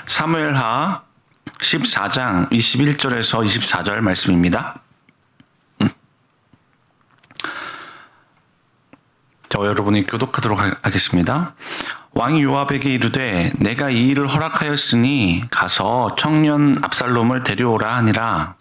사무엘하 14장 21절에서 24절 말씀입니다. 저 여러분이 교독하도록 하겠습니다. 왕이 요압에게 이르되 내가 이 일을 허락하였으니 가서 청년 압살롬을 데려오라 하니라.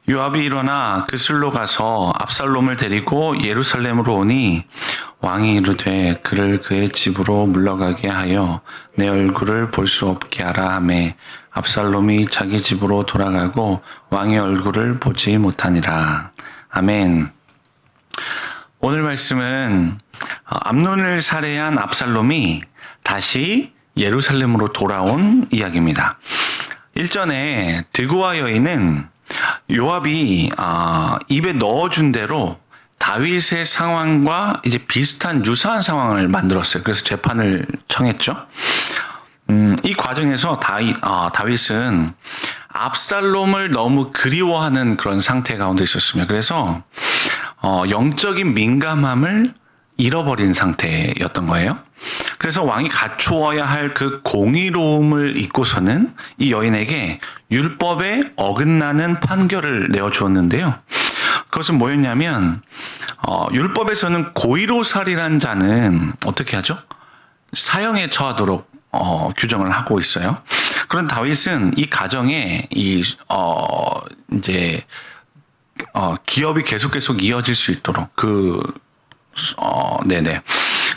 요압이 일어나 그슬로 가서 압살롬을 데리고 예루살렘으로 오니 왕이 이르되 그를 그의 집으로 물러가게 하여 내 얼굴을 볼 수 없게 하라 하매 압살롬이 자기 집으로 돌아가고 왕의 얼굴을 보지 못하니라. 아멘. 오늘 말씀은 암논을 살해한 압살롬이 다시 예루살렘으로 돌아온 이야기입니다. 일전에 드고와 여인은 요압이 입에 넣어준 대로 다윗의 상황과 이제 비슷한 유사한 상황을 만들었어요. 그래서 재판을 청했죠. 이 과정에서 다윗은 압살롬을 너무 그리워하는 그런 상태 가운데 있었습니다. 그래서 영적인 민감함을 잃어버린 상태였던 거예요. 그래서 왕이 갖추어야 할 그 공의로움을 잊고서는 이 여인에게 율법에 어긋나는 판결을 내어주었는데요. 그것은 뭐였냐면 율법에서는 고의로살이란 자는 어떻게 하죠? 사형에 처하도록 규정을 하고 있어요. 그런 다윗은 이 가정에 기업이 계속 이어질 수 있도록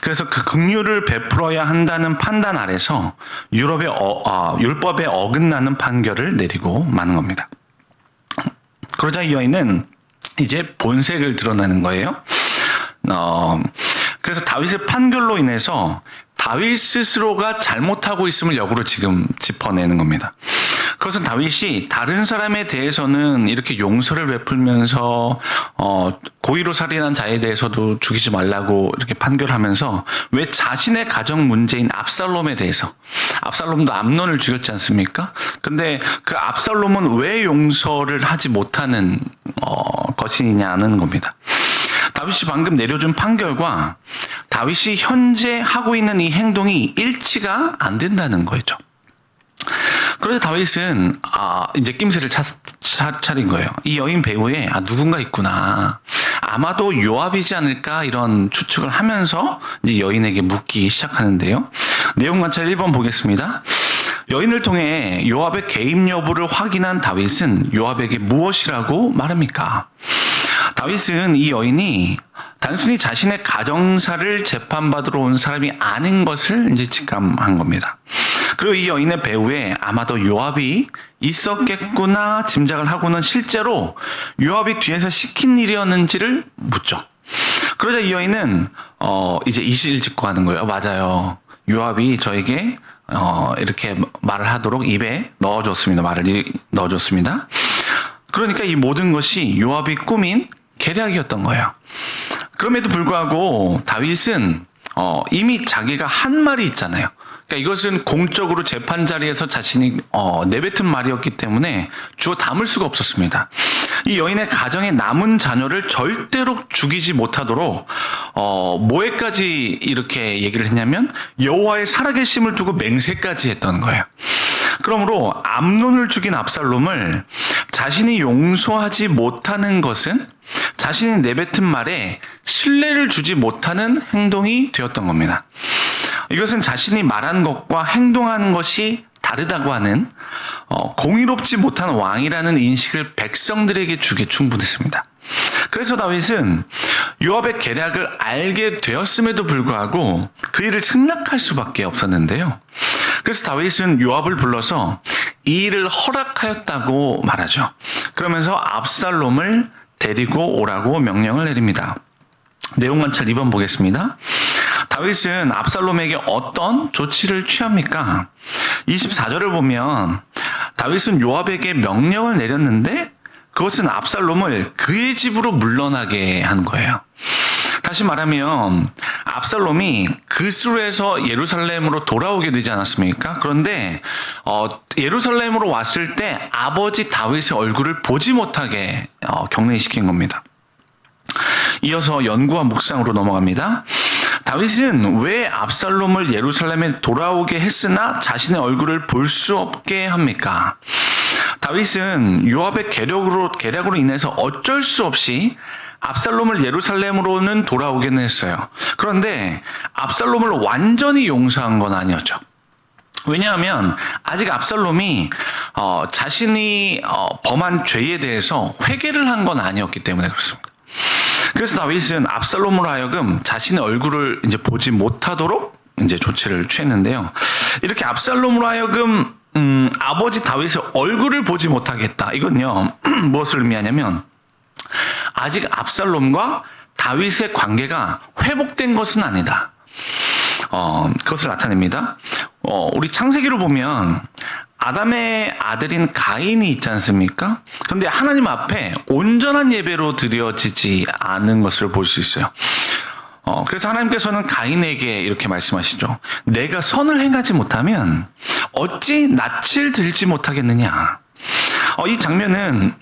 그래서 그 긍휼을 베풀어야 한다는 판단 아래서 율법에 어긋나는 판결을 내리고 마는 겁니다. 그러자 이 여인은 이제 본색을 드러내는 거예요. 그래서 다윗의 판결로 인해서 다윗 스스로가 잘못하고 있음을 역으로 지금 짚어내는 겁니다. 그것은 다윗이 다른 사람에 대해서는 이렇게 용서를 베풀면서 고의로 살인한 자에 대해서도 죽이지 말라고 이렇게 판결하면서 왜 자신의 가정 문제인 압살롬에 대해서, 압살롬도 암논을 죽였지 않습니까? 근데 그 압살롬은 왜 용서를 하지 못하는 것이냐는 겁니다. 다윗이 방금 내려준 판결과 다윗이 현재 하고 있는 이 행동이 일치가 안 된다는 거죠. 그래서 다윗은 이제 낌새를 차린 거예요. 이 여인 배후에 누군가 있구나. 아마도 요압이지 않을까 이런 추측을 하면서 이제 여인에게 묻기 시작하는데요. 내용 관찰 1번 보겠습니다. 여인을 통해 요압의 개입 여부를 확인한 다윗은 요압에게 무엇이라고 말합니까? 다윗은 이 여인이 단순히 자신의 가정사를 재판받으러 온 사람이 아닌 것을 이제 직감한 겁니다. 그리고 이 여인의 배후에 아마도 요압이 있었겠구나 짐작을 하고는 실제로 요압이 뒤에서 시킨 일이었는지를 묻죠. 그러자 이 여인은 이제 이실을 짓고 하는 거예요. 맞아요. 요압이 저에게 이렇게 말을 하도록 입에 넣어줬습니다. 말을 넣어줬습니다. 그러니까 이 모든 것이 요압이 꾸민 계략이었던 거예요. 그럼에도 불구하고 다윗은 이미 자기가 한 말이 있잖아요. 그러니까 이것은 공적으로 재판 자리에서 자신이 내뱉은 말이었기 때문에 주워 담을 수가 없었습니다. 이 여인의 가정의 남은 자녀를 절대로 죽이지 못하도록 뭐에까지 이렇게 얘기를 했냐면 여호와의 살아계심을 두고 맹세까지 했던 거예요. 그러므로 암논을 죽인 압살롬을 자신이 용서하지 못하는 것은 자신이 내뱉은 말에 신뢰를 주지 못하는 행동이 되었던 겁니다. 이것은 자신이 말한 것과 행동하는 것이 다르다고 하는 공의롭지 못한 왕이라는 인식을 백성들에게 주기에 충분했습니다. 그래서 다윗은 요압의 계략을 알게 되었음에도 불구하고 그 일을 승낙할 수밖에 없었는데요. 그래서 다윗은 요압을 불러서 이 일을 허락하였다고 말하죠. 그러면서 압살롬을 데리고 오라고 명령을 내립니다. 내용 관찰 2번 보겠습니다. 다윗은 압살롬에게 어떤 조치를 취합니까? 24절을 보면 다윗은 요압에게 명령을 내렸는데 그것은 압살롬을 그의 집으로 물러나게 한 거예요. 다시 말하면 압살롬이 그스로에서 예루살렘으로 돌아오게 되지 않았습니까? 그런데 예루살렘으로 왔을 때 아버지 다윗의 얼굴을 보지 못하게 격리시킨 겁니다. 이어서 연구와 묵상으로 넘어갑니다. 다윗은 왜 압살롬을 예루살렘에 돌아오게 했으나 자신의 얼굴을 볼 수 없게 합니까? 다윗은 요압의 계략으로 인해서 어쩔 수 없이 압살롬을 예루살렘으로는 돌아오긴 했어요. 그런데 압살롬을 완전히 용서한 건 아니었죠. 왜냐하면 아직 압살롬이 자신이 범한 죄에 대해서 회개를 한 건 아니었기 때문에 그렇습니다. 그래서 다윗은 압살롬으로 하여금 자신의 얼굴을 이제 보지 못하도록 이제 조치를 취했는데요. 이렇게 압살롬으로 하여금 아버지 다윗의 얼굴을 보지 못하겠다. 이건요 무엇을 의미하냐면 아직 압살롬과 다윗의 관계가 회복된 것은 아니다. 그것을 나타냅니다. 우리 창세기로 보면 아담의 아들인 가인이 있지 않습니까? 그런데 하나님 앞에 온전한 예배로 드려지지 않은 것을 볼 수 있어요. 그래서 하나님께서는 가인에게 이렇게 말씀하시죠. 내가 선을 행하지 못하면 어찌 낯을 들지 못하겠느냐. 이 장면은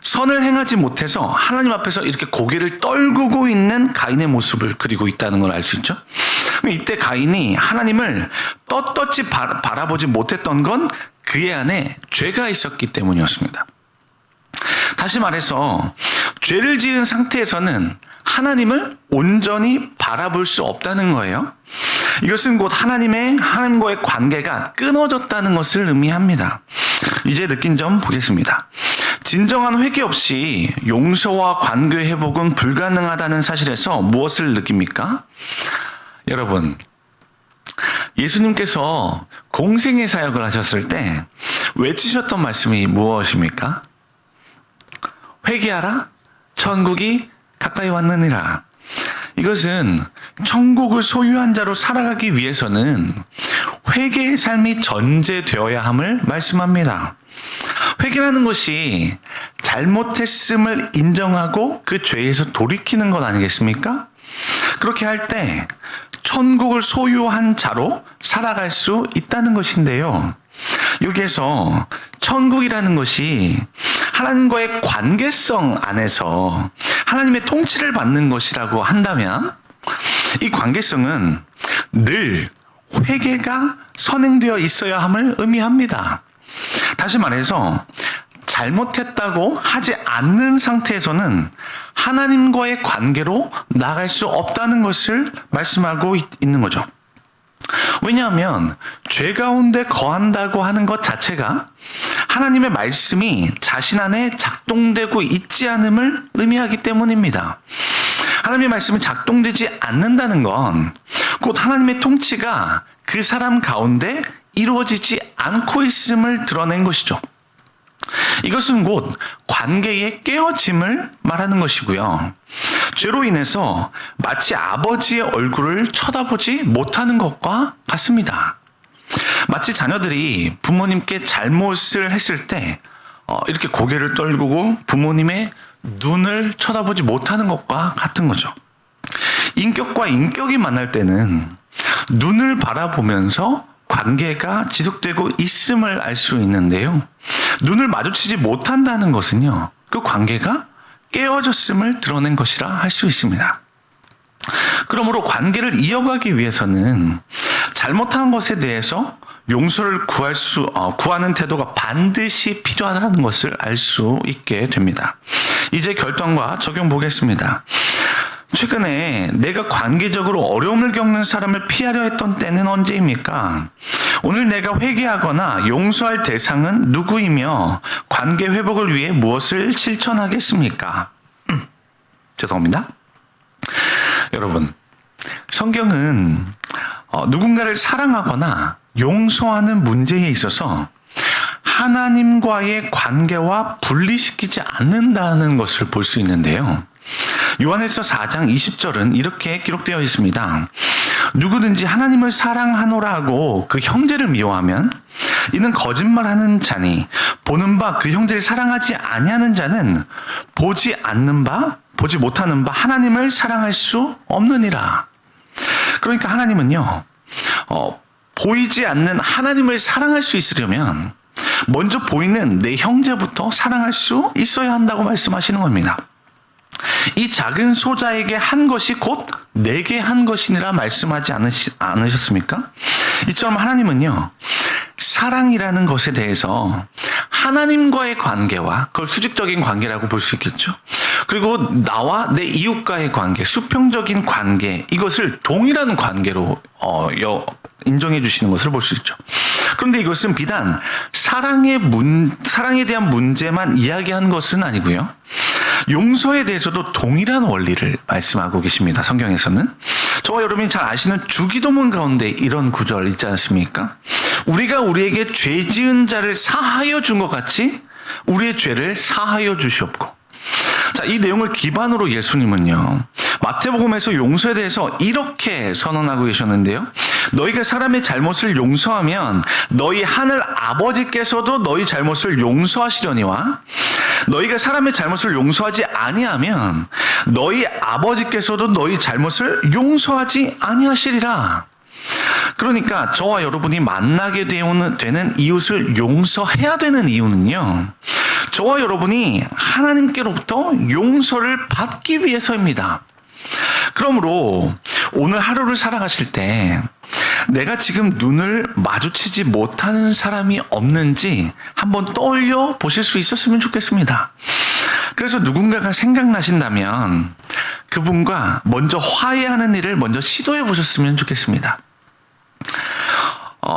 선을 행하지 못해서 하나님 앞에서 이렇게 고개를 떨구고 있는 가인의 모습을 그리고 있다는 걸 알 수 있죠. 이때 가인이 하나님을 떳떳이 바라보지 못했던 건 그의 안에 죄가 있었기 때문이었습니다. 다시 말해서 죄를 지은 상태에서는 하나님을 온전히 바라볼 수 없다는 거예요. 이것은 곧 하나님과의 관계가 끊어졌다는 것을 의미합니다. 이제 느낀 점 보겠습니다. 진정한 회개 없이 용서와 관계 회복은 불가능하다는 사실에서 무엇을 느낍니까? 여러분, 예수님께서 공생의 사역을 하셨을 때 외치셨던 말씀이 무엇입니까? 회개하라, 천국이 가까이 왔느니라. 이것은 천국을 소유한 자로 살아가기 위해서는 회개의 삶이 전제되어야 함을 말씀합니다. 회개라는 것이 잘못했음을 인정하고 그 죄에서 돌이키는 것 아니겠습니까? 그렇게 할 때 천국을 소유한 자로 살아갈 수 있다는 것인데요. 여기에서 천국이라는 것이 하나님과의 관계성 안에서 하나님의 통치를 받는 것이라고 한다면 이 관계성은 늘 회개가 선행되어 있어야 함을 의미합니다. 다시 말해서 잘못했다고 하지 않는 상태에서는 하나님과의 관계로 나갈 수 없다는 것을 말씀하고 있는 거죠. 왜냐하면 죄 가운데 거한다고 하는 것 자체가 하나님의 말씀이 자신 안에 작동되고 있지 않음을 의미하기 때문입니다. 하나님의 말씀이 작동되지 않는다는 건 곧 하나님의 통치가 그 사람 가운데 이루어지지 않고 있음을 드러낸 것이죠. 이것은 곧 관계의 깨어짐을 말하는 것이고요. 죄로 인해서 마치 아버지의 얼굴을 쳐다보지 못하는 것과 같습니다. 마치 자녀들이 부모님께 잘못을 했을 때 이렇게 고개를 떨구고 부모님의 눈을 쳐다보지 못하는 것과 같은 거죠. 인격과 인격이 만날 때는 눈을 바라보면서 관계가 지속되고 있음을 알 수 있는데요. 눈을 마주치지 못한다는 것은요, 그 관계가 깨어졌음을 드러낸 것이라 할 수 있습니다. 그러므로 관계를 이어가기 위해서는 잘못한 것에 대해서 용서를 구하는 태도가 반드시 필요하다는 것을 알 수 있게 됩니다. 이제 결단과 적용 보겠습니다. 최근에 내가 관계적으로 어려움을 겪는 사람을 피하려 했던 때는 언제입니까? 오늘 내가 회개하거나 용서할 대상은 누구이며 관계 회복을 위해 무엇을 실천하겠습니까? 죄송합니다. 여러분, 성경은 누군가를 사랑하거나 용서하는 문제에 있어서 하나님과의 관계와 분리시키지 않는다는 것을 볼 수 있는데요. 요한일서 4장 20절은 이렇게 기록되어 있습니다. 누구든지 하나님을 사랑하노라 하고 그 형제를 미워하면 이는 거짓말하는 자니 보는 바 그 형제를 사랑하지 아니하는 자는 보지 못하는 바 하나님을 사랑할 수 없느니라. 그러니까 하나님은요, 보이지 않는 하나님을 사랑할 수 있으려면 먼저 보이는 내 형제부터 사랑할 수 있어야 한다고 말씀하시는 겁니다. 이 작은 소자에게 한 것이 곧 내게 한 것이니라 말씀하지 않으셨습니까? 이처럼 하나님은요, 사랑이라는 것에 대해서 하나님과의 관계와 그걸 수직적인 관계라고 볼 수 있겠죠. 그리고 나와 내 이웃과의 관계, 수평적인 관계, 이것을 동일한 관계로 인정해 주시는 것을 볼 수 있죠. 그런데 이것은 비단 사랑에 대한 문제만 이야기한 것은 아니고요. 용서에 대해서도 동일한 원리를 말씀하고 계십니다. 성경에서는. 저와 여러분이 잘 아시는 주기도문 가운데 이런 구절 있지 않습니까? 우리가 우리에게 죄 지은 자를 사하여 준 것 같이 우리의 죄를 사하여 주시옵고. 자, 이 내용을 기반으로 예수님은요, 마태복음에서 용서에 대해서 이렇게 선언하고 계셨는데요. 너희가 사람의 잘못을 용서하면 너희 하늘 아버지께서도 너희 잘못을 용서하시려니와 너희가 사람의 잘못을 용서하지 아니하면 너희 아버지께서도 너희 잘못을 용서하지 아니하시리라. 그러니까 저와 여러분이 만나게 되는 이웃을 용서해야 되는 이유는요, 저와 여러분이 하나님께로부터 용서를 받기 위해서입니다. 그러므로 오늘 하루를 살아가실 때 내가 지금 눈을 마주치지 못하는 사람이 없는지 한번 떠올려 보실 수 있었으면 좋겠습니다. 그래서 누군가가 생각나신다면 그분과 먼저 화해하는 일을 먼저 시도해 보셨으면 좋겠습니다.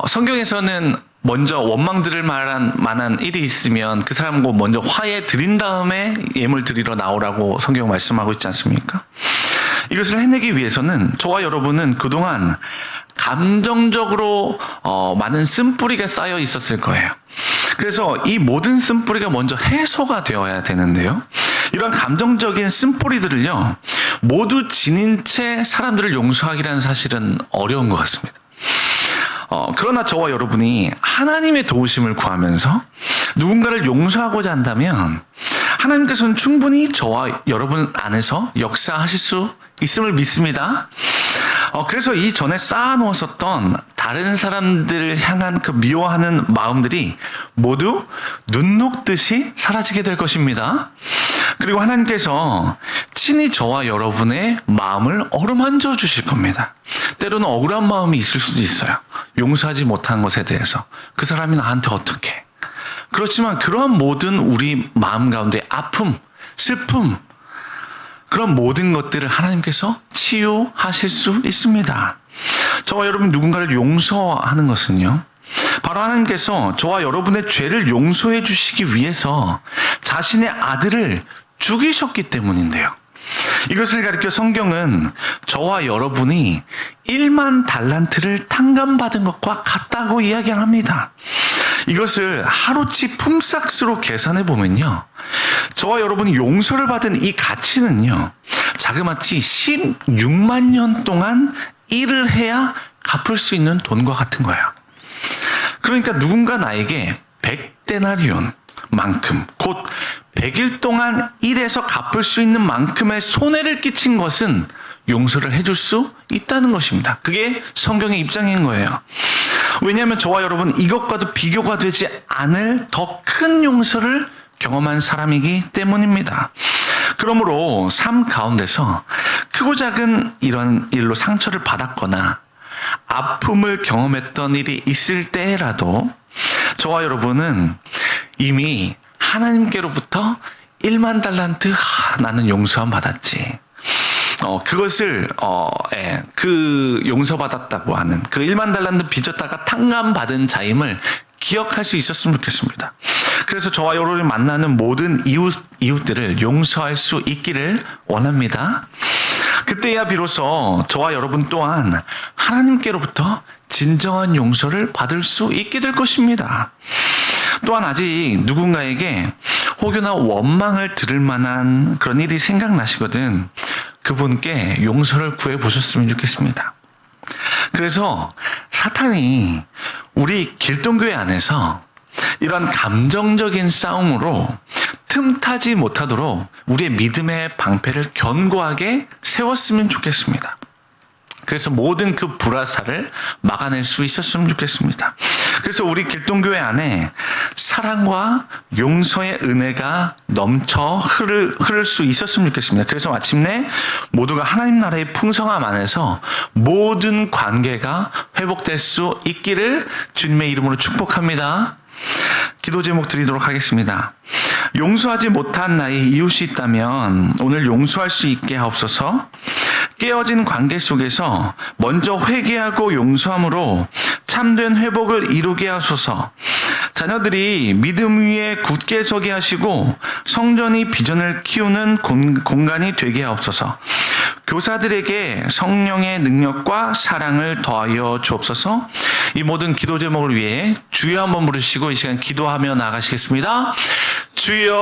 성경에서는 먼저 원망 들을 만한 일이 있으면 그 사람과 먼저 화해 드린 다음에 예물 드리러 나오라고 성경 말씀하고 있지 않습니까? 이것을 해내기 위해서는 저와 여러분은 그동안 감정적으로 많은 쓴뿌리가 쌓여 있었을 거예요. 그래서 이 모든 쓴뿌리가 먼저 해소가 되어야 되는데요. 이런 감정적인 쓴뿌리들을요, 모두 지닌 채 사람들을 용서하기란 사실은 어려운 것 같습니다. 그러나 저와 여러분이 하나님의 도우심을 구하면서 누군가를 용서하고자 한다면 하나님께서는 충분히 저와 여러분 안에서 역사하실 수 있음을 믿습니다. 그래서 이 전에 쌓아놓았었던 다른 사람들을 향한 그 미워하는 마음들이 모두 눈 녹듯이 사라지게 될 것입니다. 그리고 하나님께서 친히 저와 여러분의 마음을 어루만져 주실 겁니다. 때로는 억울한 마음이 있을 수도 있어요. 용서하지 못한 것에 대해서. 그 사람이 나한테 어떻게. 그렇지만 그러한 모든 우리 마음 가운데 아픔, 슬픔, 그런 모든 것들을 하나님께서 치유하실 수 있습니다. 저와 여러분 누군가를 용서하는 것은요, 바로 하나님께서 저와 여러분의 죄를 용서해 주시기 위해서 자신의 아들을 죽이셨기 때문인데요. 이것을 가리켜 성경은 저와 여러분이 1만 달란트를 탕감받은 것과 같다고 이야기합니다. 이것을 하루치 품삯으로 계산해 보면요, 저와 여러분이 용서를 받은 이 가치는요, 자그마치 16만 년 동안 일을 해야 갚을 수 있는 돈과 같은 거예요. 그러니까 누군가 나에게 100데나리온 만큼, 곧 100일 동안 일해서 갚을 수 있는 만큼의 손해를 끼친 것은 용서를 해줄 수 있다는 것입니다. 그게 성경의 입장인 거예요. 왜냐하면 저와 여러분 이것과도 비교가 되지 않을 더 큰 용서를 경험한 사람이기 때문입니다. 그러므로 삶 가운데서 크고 작은 이런 일로 상처를 받았거나 아픔을 경험했던 일이 있을 때라도 저와 여러분은 이미 하나님께로부터 1만 달란트 나는 용서함 받았지. 그것을 그 용서받았다고 하는 그 1만 달란트 빚졌다가 탕감받은 자임을 기억할 수 있었으면 좋겠습니다. 그래서 저와 여러분이 만나는 모든 이웃들을 용서할 수 있기를 원합니다. 그때야 비로소 저와 여러분 또한 하나님께로부터 진정한 용서를 받을 수 있게 될 것입니다. 또한 아직 누군가에게 혹여나 원망을 들을 만한 그런 일이 생각나시거든 그분께 용서를 구해 보셨으면 좋겠습니다. 그래서 사탄이 우리 길동교회 안에서 이런 감정적인 싸움으로 틈타지 못하도록 우리의 믿음의 방패를 견고하게 세웠으면 좋겠습니다. 그래서 모든 그 불화살을 막아낼 수 있었으면 좋겠습니다. 그래서 우리 길동교회 안에 사랑과 용서의 은혜가 넘쳐 흐를 수 있었으면 좋겠습니다. 그래서 마침내 모두가 하나님 나라의 풍성함 안에서 모든 관계가 회복될 수 있기를 주님의 이름으로 축복합니다. 기도 제목 드리도록 하겠습니다. 용서하지 못한 나의 이웃이 있다면 오늘 용서할 수 있게 하옵소서. 깨어진 관계 속에서 먼저 회개하고 용서함으로 참된 회복을 이루게 하소서. 자녀들이 믿음 위에 굳게 서게 하시고 성전이 비전을 키우는 공간이 되게 하옵소서. 교사들에게 성령의 능력과 사랑을 더하여 주옵소서. 이 모든 기도 제목을 위해 주여 한번 부르시고 이 시간 기도하며 나가시겠습니다. 주여.